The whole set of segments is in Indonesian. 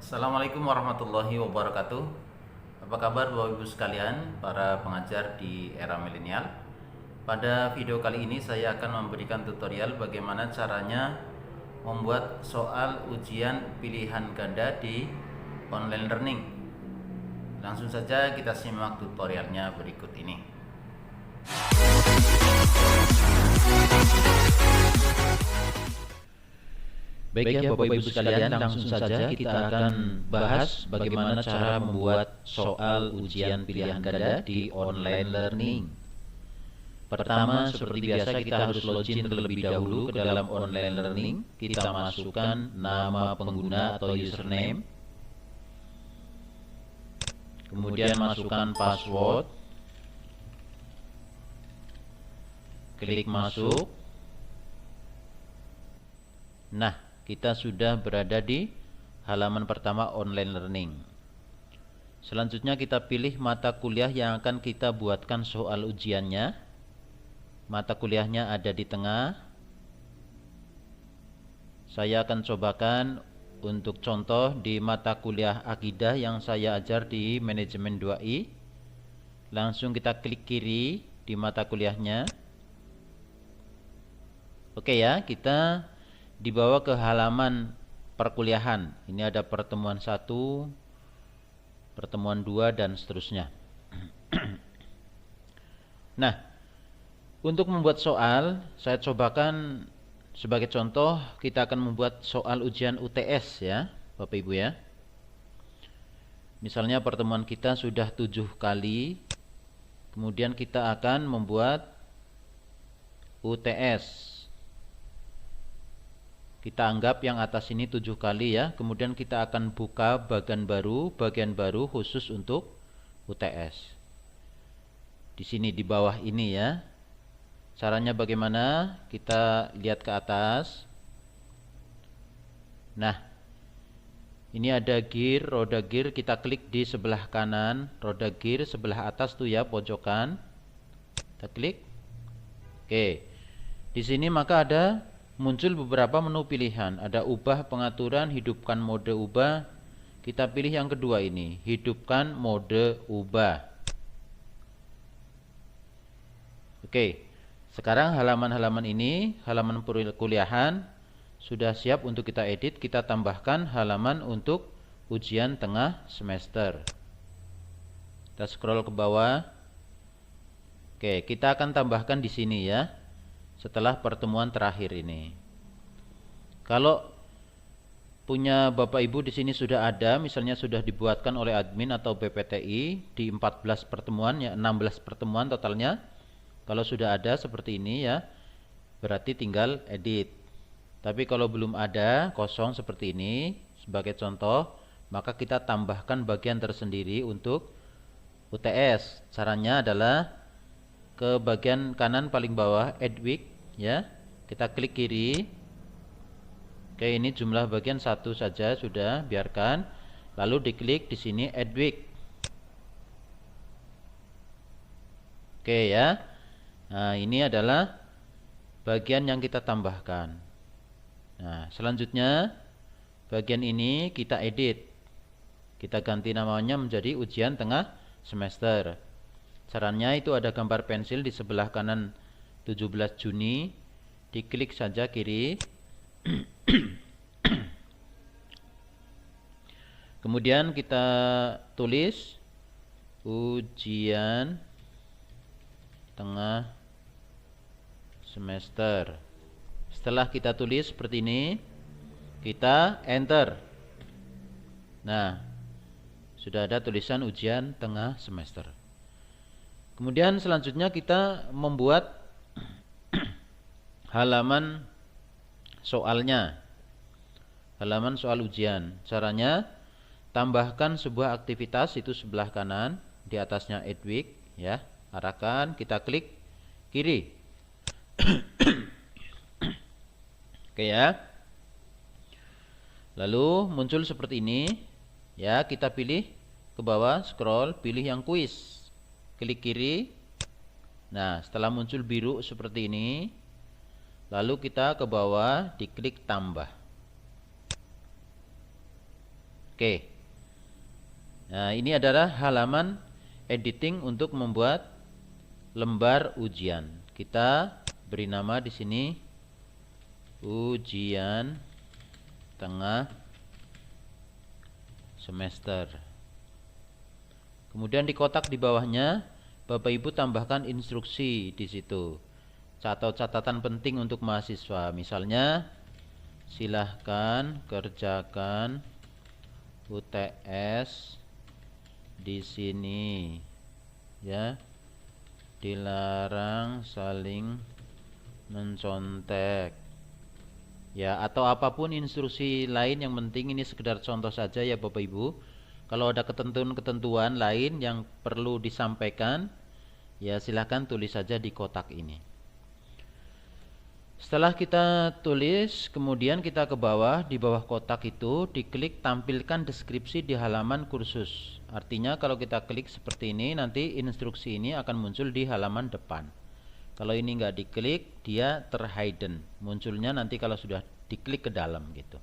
Assalamualaikum warahmatullahi wabarakatuh. Apa kabar Bapak Ibu sekalian, para pengajar di era milenial? Pada video kali ini saya akan memberikan tutorial bagaimana caranya membuat soal ujian pilihan ganda di online learning. Langsung saja kita simak tutorialnya berikut ini. Baik ya Bapak Ibu sekalian, langsung saja kita akan bahas bagaimana cara membuat soal ujian pilihan ganda di online learning. Pertama, seperti biasa kita harus login terlebih dahulu ke dalam online learning. Kita masukkan nama pengguna atau username. Kemudian masukkan password. Klik masuk. Nah, kita sudah berada di halaman pertama online learning. Selanjutnya kita pilih mata kuliah yang akan kita buatkan soal ujiannya. Mata kuliahnya ada di tengah. Saya akan cobakan untuk contoh di mata kuliah akidah yang saya ajar di manajemen 2i. Langsung kita klik kiri di mata kuliahnya. Oke ya, kita dibawa ke halaman perkuliahan. Ini ada pertemuan 1, pertemuan 2 dan seterusnya. Nah, untuk membuat soal, saya cobakan sebagai contoh kita akan membuat soal ujian UTS ya, Bapak Ibu ya. Misalnya pertemuan kita sudah 7 kali, kemudian kita akan membuat UTS. Kita anggap yang atas ini 7 kali ya. Kemudian kita akan buka bagian baru khusus untuk UTS. Di sini di bawah ini ya. Caranya bagaimana? Kita lihat ke atas. Nah, ini ada gear, roda gear. Kita klik di sebelah kanan, roda gear sebelah atas tuh ya, pojokan. Kita klik. Oke. Di sini maka ada muncul beberapa menu pilihan. Ada ubah pengaturan, hidupkan mode ubah. Kita pilih yang kedua ini, hidupkan mode ubah. Oke, sekarang halaman-halaman ini, halaman perkuliahan sudah siap untuk kita edit. Kita tambahkan halaman untuk ujian tengah semester. Kita scroll ke bawah. Oke, kita akan tambahkan di sini ya, setelah pertemuan terakhir ini. Kalau punya Bapak Ibu di sini sudah ada, misalnya sudah dibuatkan oleh admin atau BPTI di 14 pertemuan ya, 16 pertemuan totalnya. Kalau sudah ada seperti ini ya, berarti tinggal edit. Tapi kalau belum ada, kosong seperti ini sebagai contoh, maka kita tambahkan bagian tersendiri untuk UTS. Caranya adalah ke bagian kanan paling bawah, add week ya. Kita klik kiri. Oke, ini jumlah bagian 1 saja sudah, biarkan. Lalu diklik di sini add week. Oke ya. Nah, ini adalah bagian yang kita tambahkan. Nah, selanjutnya bagian ini kita edit. Kita ganti namanya menjadi ujian tengah semester. Caranya itu ada gambar pensil di sebelah kanan 17 Juni. Diklik saja kiri. Kemudian kita tulis ujian tengah semester. Setelah kita tulis seperti ini, kita enter. Nah, sudah ada tulisan ujian tengah semester. Kemudian selanjutnya kita membuat halaman soalnya. Halaman soal ujian. Caranya tambahkan sebuah aktivitas, itu sebelah kanan, di atasnya add week ya. Arahkan, kita klik kiri. Oke ya. Lalu muncul seperti ini ya, kita pilih ke bawah, scroll, pilih yang kuis. Klik kiri. Nah, setelah muncul biru seperti ini, lalu kita ke bawah, diklik tambah. Oke. Nah, ini adalah halaman editing untuk membuat lembar ujian. Kita beri nama di sini ujian tengah semester. Kemudian di kotak di bawahnya Bapak Ibu tambahkan instruksi di situ. Atau catatan penting untuk mahasiswa. Misalnya, silahkan kerjakan UTS di sini, ya. Dilarang saling mencontek. Ya, atau apapun instruksi lain, yang penting ini sekedar contoh saja ya Bapak Ibu. Kalau ada ketentuan-ketentuan lain yang perlu disampaikan, ya silahkan tulis saja di kotak ini. Setelah kita tulis, kemudian kita ke bawah, di bawah kotak itu diklik tampilkan deskripsi di halaman kursus. Artinya kalau kita klik seperti ini, nanti instruksi ini akan muncul di halaman depan. Kalau ini nggak diklik, dia terhidden. Munculnya nanti kalau sudah diklik ke dalam gitu.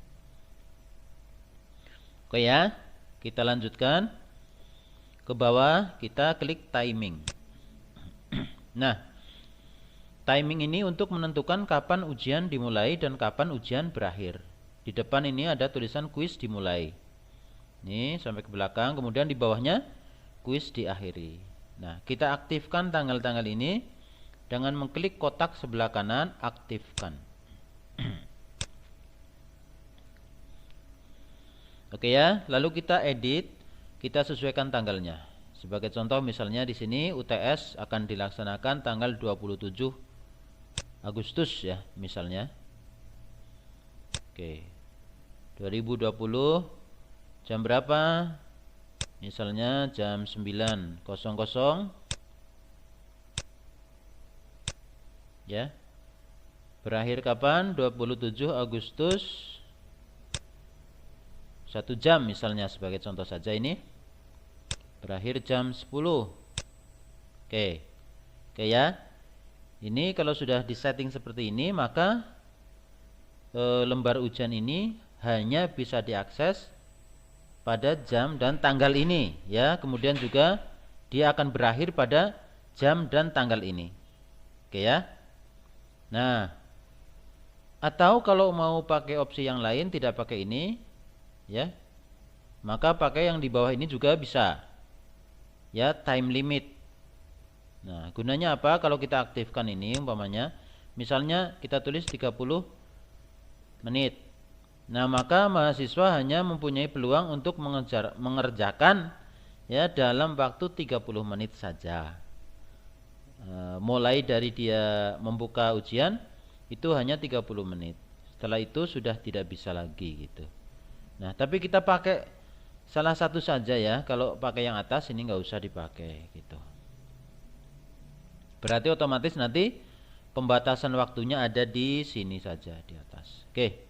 Oke ya, kita lanjutkan. Ke bawah kita klik timing. Nah, timing ini untuk menentukan kapan ujian dimulai dan kapan ujian berakhir. Di depan ini ada tulisan kuis dimulai. Ini sampai ke belakang, kemudian di bawahnya kuis diakhiri. Nah, kita aktifkan tanggal-tanggal ini dengan mengklik kotak sebelah kanan, aktifkan. Oke ya, lalu kita edit, kita sesuaikan tanggalnya. Sebagai contoh misalnya di sini UTS akan dilaksanakan tanggal 27 Agustus ya, misalnya. Oke. 2020 jam berapa? Misalnya jam 9.00. Ya. Berakhir kapan? 27 Agustus 1 jam misalnya, sebagai contoh saja ini. Berakhir jam 10. Oke. Oke ya. Ini kalau sudah disetting seperti ini, maka lembar ujian ini hanya bisa diakses pada jam dan tanggal ini ya. Kemudian juga dia akan berakhir pada jam dan tanggal ini. Oke ya. Nah, atau kalau mau pakai opsi yang lain, tidak pakai ini ya, maka pakai yang di bawah ini juga bisa ya, time limit. Nah, gunanya apa? Kalau kita aktifkan ini umpamanya, misalnya kita tulis 30 menit. Nah, maka mahasiswa hanya mempunyai peluang untuk mengerjakan ya dalam waktu 30 menit saja. Mulai dari dia membuka ujian itu hanya 30 menit. Setelah itu sudah tidak bisa lagi gitu. Nah, tapi kita pakai salah satu saja ya. Kalau pakai yang atas ini nggak usah dipakai gitu. Berarti otomatis nanti pembatasan waktunya ada di sini saja di atas. Oke.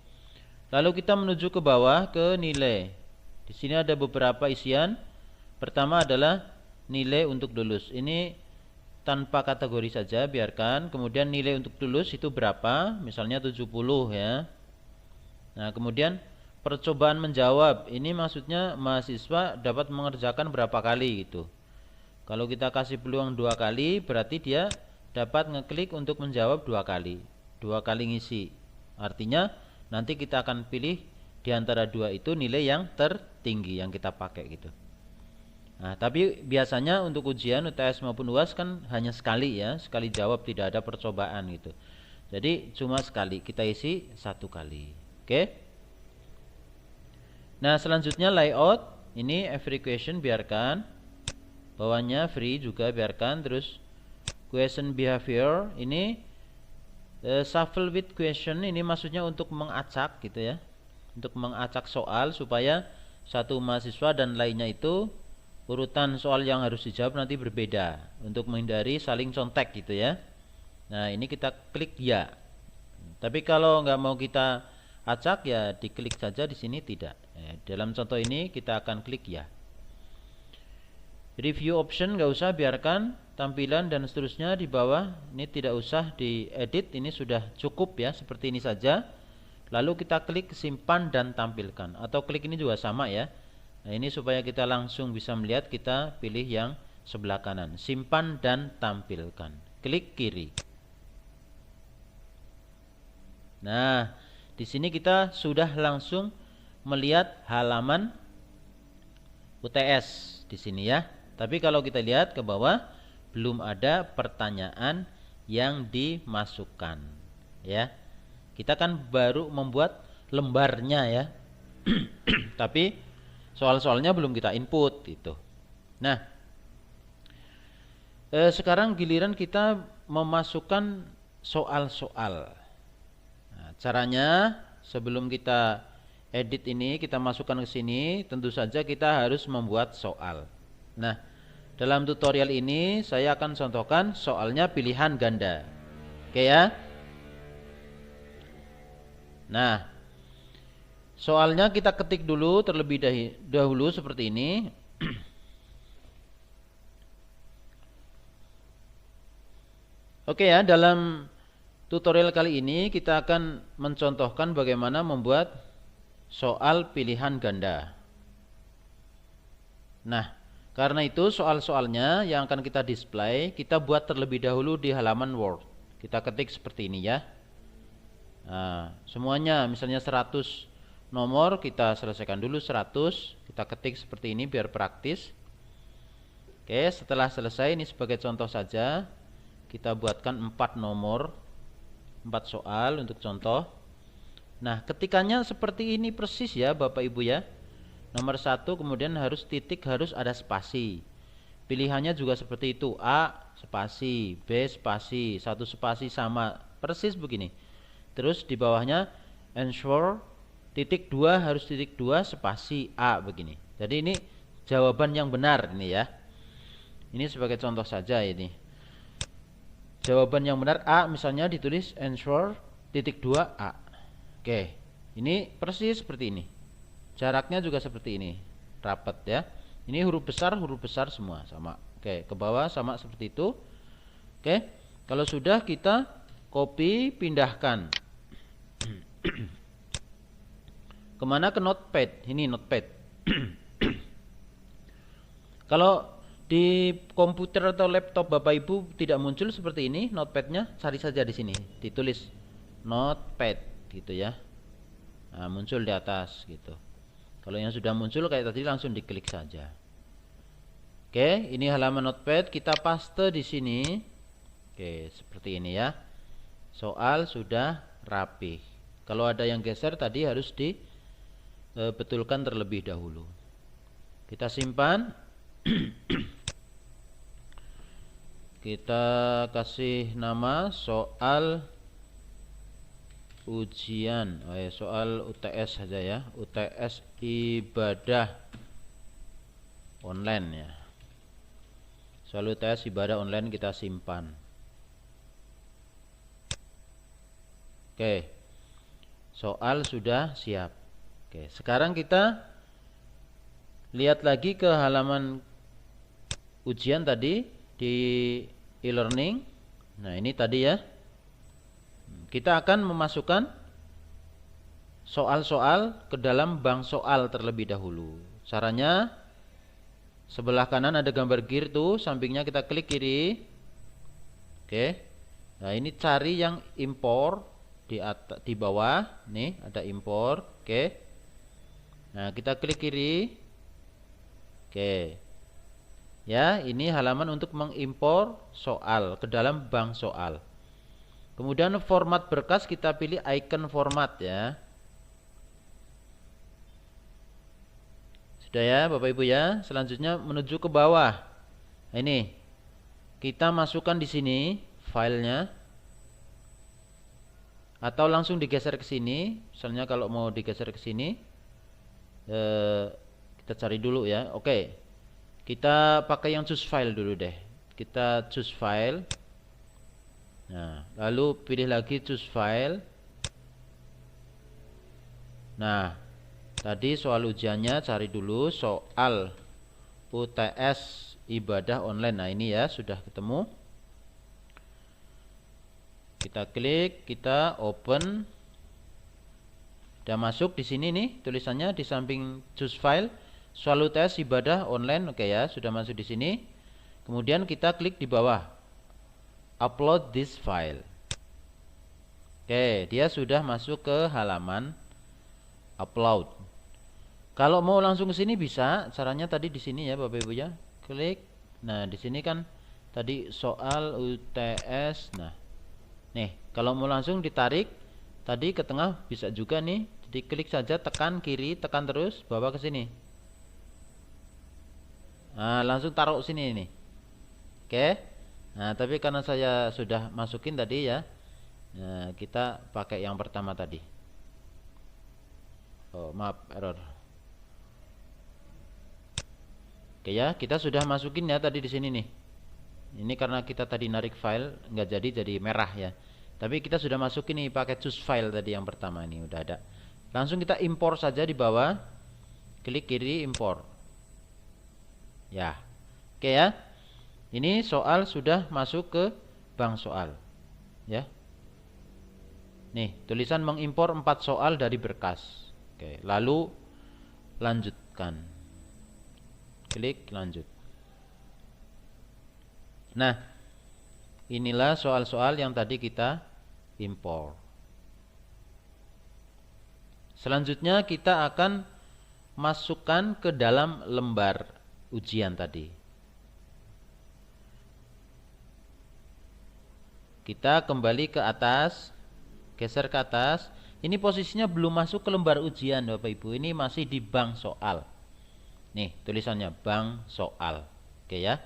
Lalu kita menuju ke bawah ke nilai. Di sini ada beberapa isian. Pertama adalah nilai untuk lulus. Ini tanpa kategori saja, biarkan. Kemudian nilai untuk lulus itu berapa? Misalnya 70 ya. Nah, kemudian percobaan menjawab. Ini maksudnya mahasiswa dapat mengerjakan berapa kali gitu. Kalau kita kasih peluang 2 kali, berarti dia dapat ngeklik untuk menjawab 2 kali. 2 kali ngisi. Artinya nanti kita akan pilih di antara 2 itu nilai yang tertinggi yang kita pakai gitu. Nah, tapi biasanya untuk ujian UTS maupun UAS kan hanya sekali ya, sekali jawab, tidak ada percobaan gitu. Jadi cuma sekali, kita isi 1 kali. Oke. Nah, selanjutnya layout. Ini every question biarkan. Bawahnya free juga biarkan. Terus question behavior ini shuffle with question, ini maksudnya untuk mengacak gitu ya, untuk mengacak soal supaya satu mahasiswa dan lainnya itu urutan soal yang harus dijawab nanti berbeda, untuk menghindari saling contek gitu ya. Nah, ini kita klik ya. Tapi kalau nggak mau kita acak ya diklik saja, di sini tidak. Dalam contoh ini kita akan klik ya. Review option nggak usah, biarkan. Tampilan dan seterusnya di bawah ini tidak usah diedit, ini sudah cukup ya, seperti ini saja. Lalu kita klik simpan dan tampilkan, atau klik ini juga sama ya, Nah, ini supaya kita langsung bisa melihat, kita pilih yang sebelah kanan, simpan dan tampilkan. Klik kiri. Nah, di sini kita sudah langsung melihat halaman UTS di sini ya. Tapi kalau kita lihat ke bawah, belum ada pertanyaan yang dimasukkan ya. Kita kan baru membuat lembarnya ya. Tapi soal-soalnya belum kita input itu. Nah, sekarang giliran kita memasukkan soal-soal. Nah, caranya sebelum kita edit ini, kita masukkan ke sini, tentu saja kita harus membuat soal. Nah, dalam tutorial ini saya akan contohkan soalnya pilihan ganda. Oke ya. Nah, soalnya kita ketik dulu terlebih dahulu seperti ini. Oke ya, dalam tutorial kali ini kita akan mencontohkan bagaimana membuat soal pilihan ganda. Nah, karena itu soal-soalnya yang akan kita display, kita buat terlebih dahulu di halaman Word. Kita ketik seperti ini ya. Nah, semuanya misalnya 100 nomor, kita selesaikan dulu 100. Kita ketik seperti ini biar praktis. Oke, setelah selesai, ini sebagai contoh saja, kita buatkan 4 nomor, 4 soal untuk contoh. Nah, ketikannya seperti ini persis ya Bapak Ibu ya. Nomor 1 kemudian harus titik, harus ada spasi. Pilihannya juga seperti itu, A spasi, B spasi, 1 spasi sama, persis begini. Terus di bawahnya ensure titik 2 harus titik 2 spasi A begini. Jadi ini jawaban yang benar ini ya. Ini sebagai contoh saja ini. Jawaban yang benar A misalnya ditulis ensure titik 2 A. Oke, ini persis seperti ini. Jaraknya juga seperti ini, rapat ya. Ini huruf besar semua sama. Oke, ke bawah sama seperti itu. Oke, kalau sudah kita copy, pindahkan. Kemana? Ke notepad. Ini notepad. Kalau di komputer atau laptop Bapak Ibu tidak muncul seperti ini notepadnya, cari saja di sini, ditulis notepad gitu ya. Nah, muncul di atas gitu. Kalau yang sudah muncul kayak tadi langsung diklik saja. Oke, ini halaman notepad, kita paste di sini. Oke, seperti ini ya. Soal sudah rapi. Kalau ada yang geser tadi harus dibetulkan terlebih dahulu. Kita simpan. Kita kasih nama soal ujian, soal UTS saja ya, UTS ibadah online ya. Soal UTS ibadah online kita simpan. Oke, soal sudah siap. Oke, sekarang kita lihat lagi ke halaman ujian tadi di e-learning. Nah, ini tadi ya. Kita akan memasukkan soal-soal ke dalam bank soal terlebih dahulu. Caranya sebelah kanan ada gambar gear tuh, sampingnya kita klik kiri. Oke. Nah, ini cari yang impor di bawah. Nih, ada impor. Oke. Nah, kita klik kiri. Oke. Ya, ini halaman untuk mengimpor soal ke dalam bank soal. Kemudian format berkas kita pilih icon format ya. Sudah ya Bapak Ibu ya. Selanjutnya menuju ke bawah. Nah, ini kita masukkan di sini filenya. Atau langsung digeser ke sini. Misalnya kalau mau digeser ke sini, kita cari dulu ya. Oke. Kita pakai yang choose file dulu deh. Kita choose file. Nah, lalu pilih lagi choose file. Nah, tadi soal ujiannya cari dulu soal UTS ibadah online. Nah, ini ya sudah ketemu. Kita klik, kita open. Sudah masuk di sini nih tulisannya di samping choose file. soal UTS ibadah online, oke ya, sudah masuk di sini. Kemudian kita klik di bawah upload this file. Oke, dia sudah masuk ke halaman upload. Kalau mau langsung ke sini bisa, caranya tadi di sini ya Bapak Ibu ya. Klik. Nah, di sini kan tadi soal UTS. Nah, nih, kalau mau langsung ditarik tadi ke tengah bisa juga nih. Jadi klik saja, tekan kiri, tekan terus, bawa ke sini. Nah, langsung taruh sini nih. Oke. Nah, tapi karena saya sudah masukin tadi ya. Nah, kita pakai yang pertama tadi. Oh, maaf, error. Oke ya, kita sudah masukin ya tadi di sini nih. Ini karena kita tadi narik file nggak jadi merah ya. Tapi kita sudah masukin nih pakai choose file tadi yang pertama ini udah ada. Langsung kita impor saja di bawah. Klik kiri impor. Ya. Oke ya. Ini soal sudah masuk ke bank soal. Ya. Nih, tulisan mengimpor 4 soal dari berkas. Oke, lalu lanjutkan. Klik lanjut. Nah, inilah soal-soal yang tadi kita impor. Selanjutnya kita akan masukkan ke dalam lembar ujian tadi. Kita kembali ke atas, geser ke atas. Ini posisinya belum masuk ke lembar ujian Bapak Ibu. Ini masih di bank soal. Nih tulisannya bank soal. Oke ya.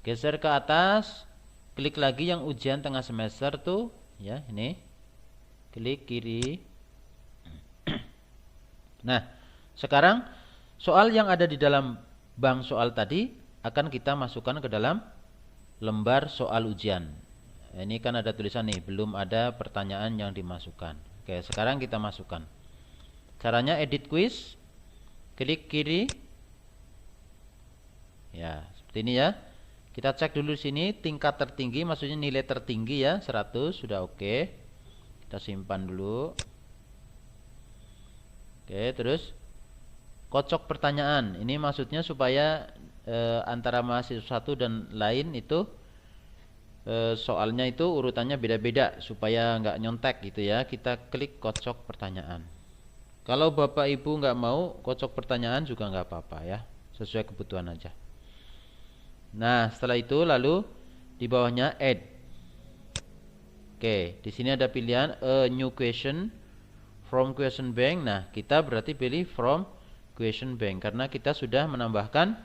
Geser ke atas, klik lagi yang ujian tengah semester tuh ya, ini. Klik kiri. Nah, sekarang soal yang ada di dalam bank soal tadi akan kita masukkan ke dalam lembar soal ujian. Ini kan ada tulisan nih, belum ada pertanyaan yang dimasukkan. Oke, sekarang kita masukkan. Caranya edit quiz. Klik kiri. Ya, seperti ini ya. Kita cek dulu sini tingkat tertinggi, maksudnya nilai tertinggi ya, 100 sudah oke. Kita simpan dulu. Oke, terus kocok pertanyaan. Ini maksudnya supaya antara mahasiswa satu dan lain itu soalnya itu urutannya beda-beda supaya nggak nyontek gitu ya. Kita klik kocok pertanyaan. Kalau Bapak Ibu nggak mau kocok pertanyaan juga nggak apa-apa ya, sesuai kebutuhan aja. Nah, setelah itu lalu di bawahnya add. Oke, di sini ada pilihan a new question from question bank. Nah, kita berarti pilih from question bank karena kita sudah menambahkan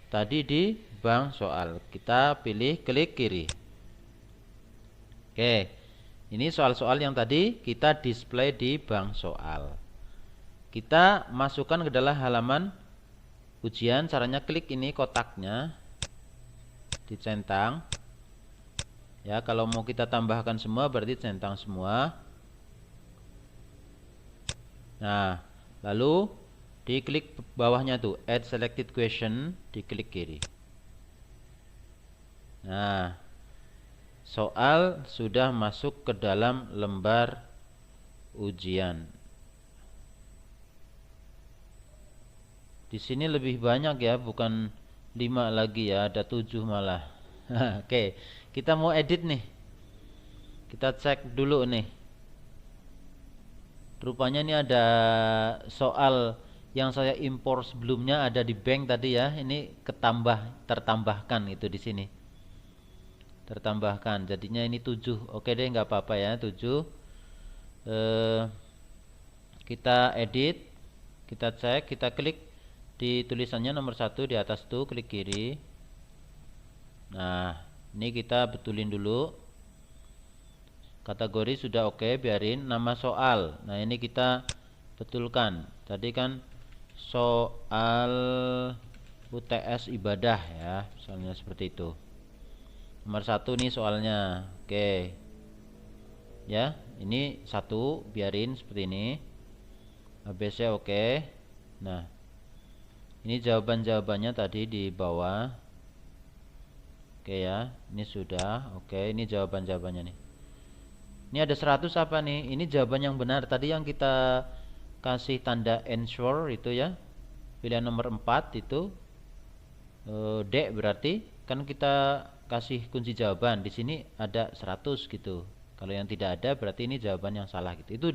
tadi di bank soal. Kita pilih klik kiri. Oke, ini soal-soal yang tadi kita display di bank soal. Kita masukkan ke dalam halaman ujian. Caranya klik ini kotaknya, dicentang. Ya, kalau mau kita tambahkan semua berarti centang semua. Nah, lalu diklik bawahnya tuh add selected question, diklik kiri. Nah, soal sudah masuk ke dalam lembar ujian. Di sini lebih banyak ya, bukan 5 lagi ya, ada 7 malah. Oke, kita mau edit nih. Kita cek dulu nih. Rupanya ini ada soal yang saya impor sebelumnya ada di bank tadi ya. Ini tertambahkan itu di sini. Tertambahkan. Jadinya ini 7. Oke deh, nggak apa-apa ya, 7. Kita edit, kita cek, kita klik di tulisannya nomor 1 di atas tuh, klik kiri. Nah, ini kita betulin dulu. Kategori sudah oke, biarin. Nama soal. Nah, ini kita betulkan. Tadi kan soal UTS ibadah ya, misalnya seperti itu. Nomor 1 nih soalnya. Oke. Ya, ini 1, biarin seperti ini. ABC oke. Nah, ini jawaban-jawabannya tadi di bawah. Oke ya, ini sudah. Oke, ini jawaban-jawabannya nih. Ini ada 100 apa nih? Ini jawaban yang benar. Tadi yang kita kasih tanda ensure itu ya. pilihan nomor 4 itu D berarti kan kita kasih kunci jawaban. Di sini ada 100 gitu. Kalau yang tidak ada berarti ini jawaban yang salah gitu. Itu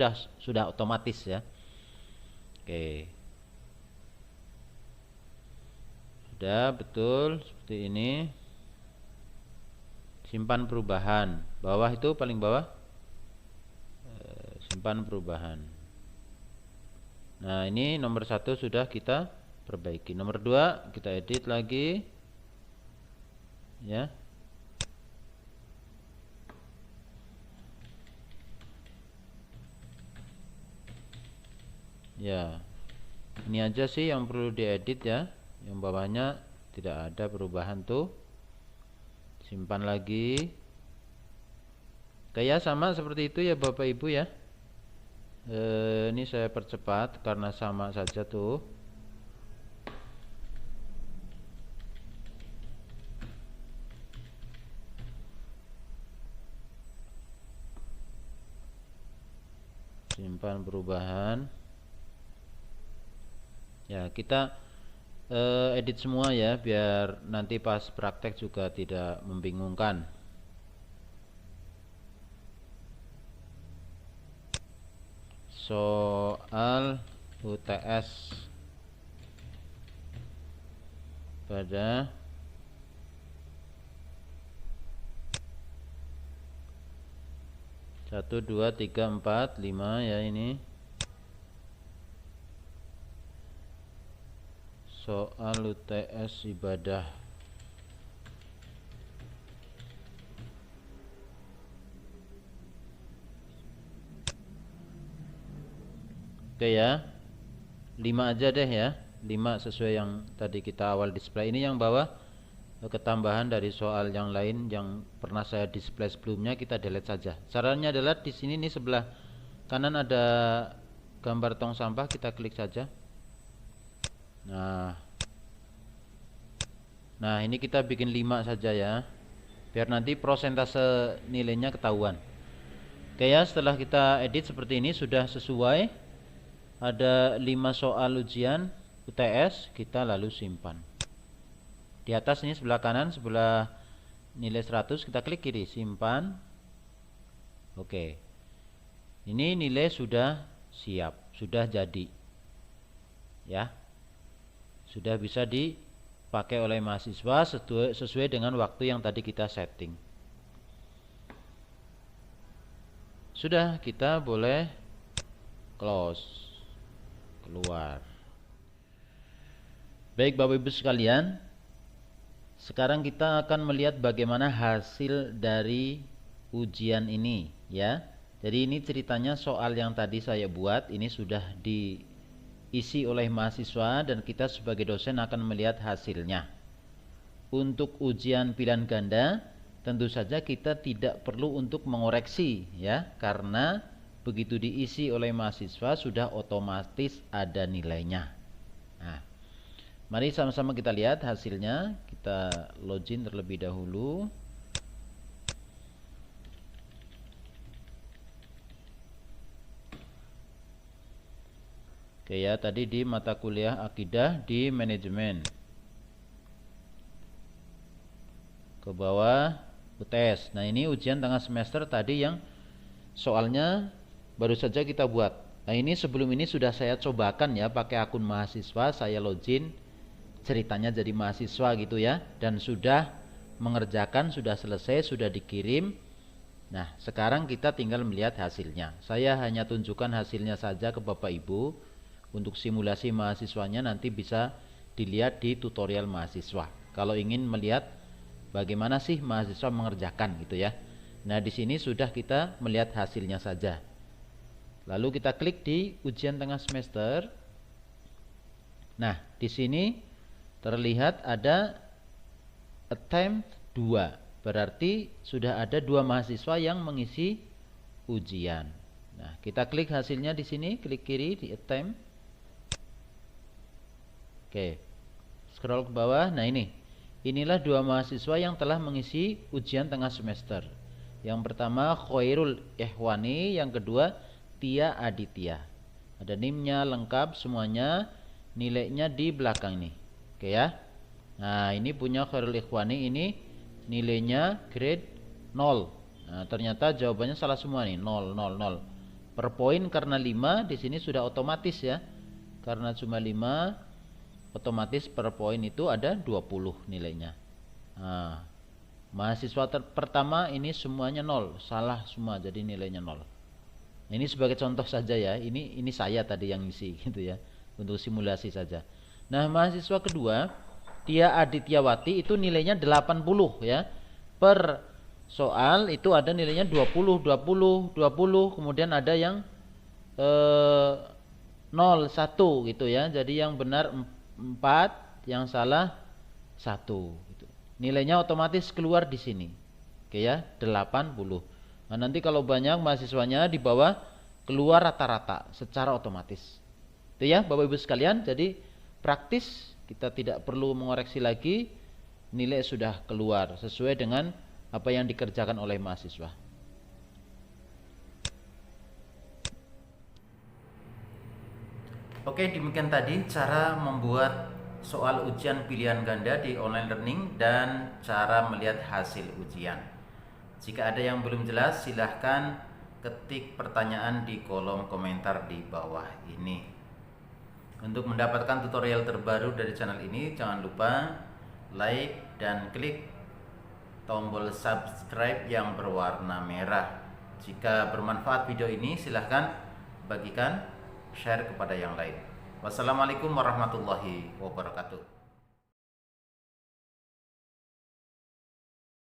sudah otomatis ya. Oke. Sudah betul seperti ini. Simpan perubahan. Bawah itu paling bawah. Simpan perubahan. Nah, ini nomor 1 sudah kita perbaiki. Nomor 2 kita edit lagi. Ya. Ya, ini aja sih yang perlu diedit ya. Yang bawahnya tidak ada perubahan tuh. Simpan lagi. Kayak sama seperti itu ya Bapak Ibu ya. Ini saya percepat karena sama saja tuh. Simpan perubahan. Ya, kita edit semua ya biar nanti pas praktek juga tidak membingungkan. Soal UTS pada satu, 2, 3, 4, 5 ya ini. Soal UTS ibadah. Oke ya. 5 aja deh ya. 5 sesuai yang tadi kita awal display. Ini yang bawah ketambahan dari soal yang lain yang pernah saya display sebelumnya, kita delete saja. Caranya adalah di sini nih sebelah kanan ada gambar tong sampah, kita klik saja. Nah, ini kita bikin 5 saja ya. Biar nanti prosentase nilainya ketahuan. Oke ya, setelah kita edit seperti ini sudah sesuai. Ada 5 soal ujian UTS, kita lalu simpan. Di atas ini sebelah kanan, sebelah nilai 100, kita klik kiri, simpan. Oke. Ini nilai sudah siap, sudah jadi. Ya. Sudah bisa dipakai oleh mahasiswa sesuai dengan waktu yang tadi kita setting. Sudah, kita boleh close, keluar. Baik Bapak Ibu sekalian, sekarang kita akan melihat bagaimana hasil dari ujian ini ya. Jadi ini ceritanya soal yang tadi saya buat ini sudah diisi oleh mahasiswa dan kita sebagai dosen akan melihat hasilnya. Untuk ujian pilihan ganda tentu saja kita tidak perlu untuk mengoreksi ya, karena begitu diisi oleh mahasiswa sudah otomatis ada nilainya. Nah, mari sama-sama kita lihat hasilnya. Kita login terlebih dahulu. Oke ya, tadi di mata kuliah akidah di manajemen. Ke bawah UTS. Nah, ini ujian tengah semester tadi yang soalnya baru saja kita buat. Nah, ini sebelum ini sudah saya cobakan ya pakai akun mahasiswa, saya login ceritanya jadi mahasiswa gitu ya, dan sudah mengerjakan, sudah selesai, sudah dikirim. Nah, sekarang kita tinggal melihat hasilnya. Saya hanya tunjukkan hasilnya saja ke Bapak Ibu. Untuk simulasi mahasiswanya nanti bisa dilihat di tutorial mahasiswa. Kalau ingin melihat bagaimana sih mahasiswa mengerjakan gitu ya. Nah, di sini sudah kita melihat hasilnya saja. Lalu kita klik di ujian tengah semester. Nah, di sini terlihat ada attempt 2. Berarti sudah ada 2 mahasiswa yang mengisi ujian. Nah, kita klik hasilnya di sini, klik kiri di attempt. Oke. Scroll ke bawah. Nah, inilah 2 mahasiswa yang telah mengisi ujian tengah semester. Yang pertama Khairul Ihwani, yang kedua Tia Aditya. Ada NIM-nya lengkap semuanya. nilainya di belakang ini. Oke ya. Nah, ini punya Khairul Ikhwani, ini nilainya grade 0. Nah, ternyata jawabannya salah semua nih, 0 0 0. Per poin karena 5 di sini sudah otomatis ya. Karena cuma 5, otomatis per poin itu ada 20 nilainya. Nah, mahasiswa pertama ini semuanya 0, salah semua, jadi nilainya 0. Ini sebagai contoh saja ya. Ini saya tadi yang isi gitu ya, untuk simulasi saja. Nah, mahasiswa kedua Tia Adityawati itu nilainya 80 ya. Per soal itu ada nilainya 20, 20, 20, kemudian ada yang 0, 1 gitu ya. Jadi yang benar 4, yang salah 1 gitu. Nilainya otomatis keluar di sini. Oke ya, 80. Nah, nanti kalau banyak mahasiswanya di bawah keluar rata-rata secara otomatis. Itu ya Bapak Ibu sekalian, jadi praktis kita tidak perlu mengoreksi lagi, nilai sudah keluar sesuai dengan apa yang dikerjakan oleh mahasiswa. Oke, demikian tadi cara membuat soal ujian pilihan ganda di online learning dan cara melihat hasil ujian. Jika ada yang belum jelas, silahkan ketik pertanyaan di kolom komentar di bawah ini. Untuk mendapatkan tutorial terbaru dari channel ini, jangan lupa like dan klik tombol subscribe yang berwarna merah. Jika bermanfaat video ini, silahkan bagikan, share kepada yang lain. Wassalamualaikum warahmatullahi wabarakatuh.